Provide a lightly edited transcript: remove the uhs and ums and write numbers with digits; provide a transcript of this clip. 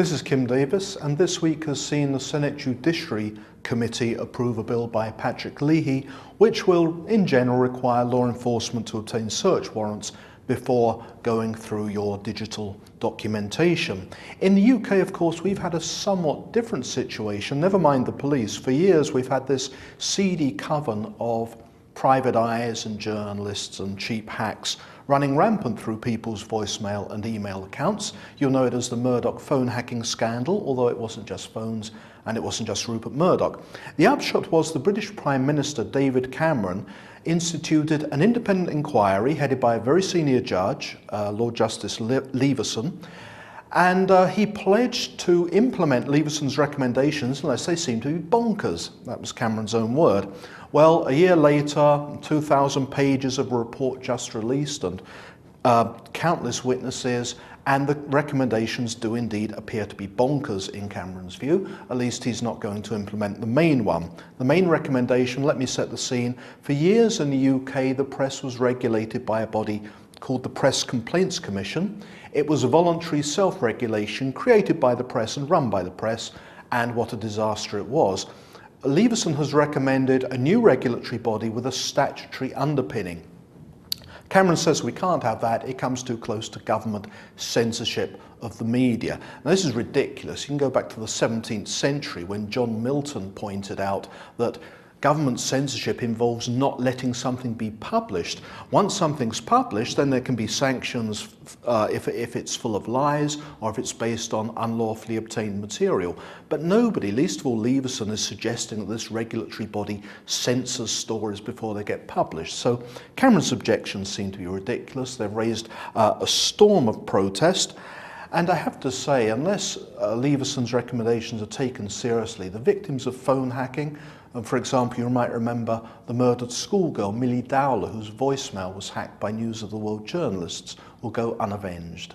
This is Kim Davis, and this week has seen the Senate Judiciary Committee approve a bill by Patrick Leahy, which will, in general, require law enforcement to obtain search warrants before going through your digital documentation. In the UK, of course, we've had a somewhat different situation. Never mind the police. For years, we've had this seedy coven of private eyes and journalists and cheap hacks running rampant through people's voicemail and email accounts. You'll know it as the Murdoch phone hacking scandal, although it wasn't just phones and it wasn't just Rupert Murdoch. The upshot was the British Prime Minister David Cameron instituted an independent inquiry headed by a very senior judge, Lord Justice Leveson, and he pledged to implement Leveson's recommendations unless they seemed to be bonkers. That was Cameron's own word. Well, a year later, 2,000 pages of a report just released and countless witnesses, and the recommendations do indeed appear to be bonkers in Cameron's view. At least he's not going to implement the main one. The main recommendation, let me set the scene. For years in the UK, the press was regulated by a body called the Press Complaints Commission. It was a voluntary self-regulation created by the press and run by the press, and what a disaster it was. Leveson has recommended a new regulatory body with a statutory underpinning. Cameron says we can't have that, it comes too close to government censorship of the media. Now, this is ridiculous. You can go back to the 17th century when John Milton pointed out that government censorship involves not letting something be published. Once something's published, then there can be sanctions if it's full of lies or if it's based on unlawfully obtained material. But nobody, least of all Leveson, is suggesting that this regulatory body censors stories before they get published. So Cameron's objections seem to be ridiculous. They've raised a storm of protest. And I have to say, unless Leveson's recommendations are taken seriously, the victims of phone hacking, and for example, you might remember the murdered schoolgirl Millie Dowler, whose voicemail was hacked by News of the World journalists, will go unavenged.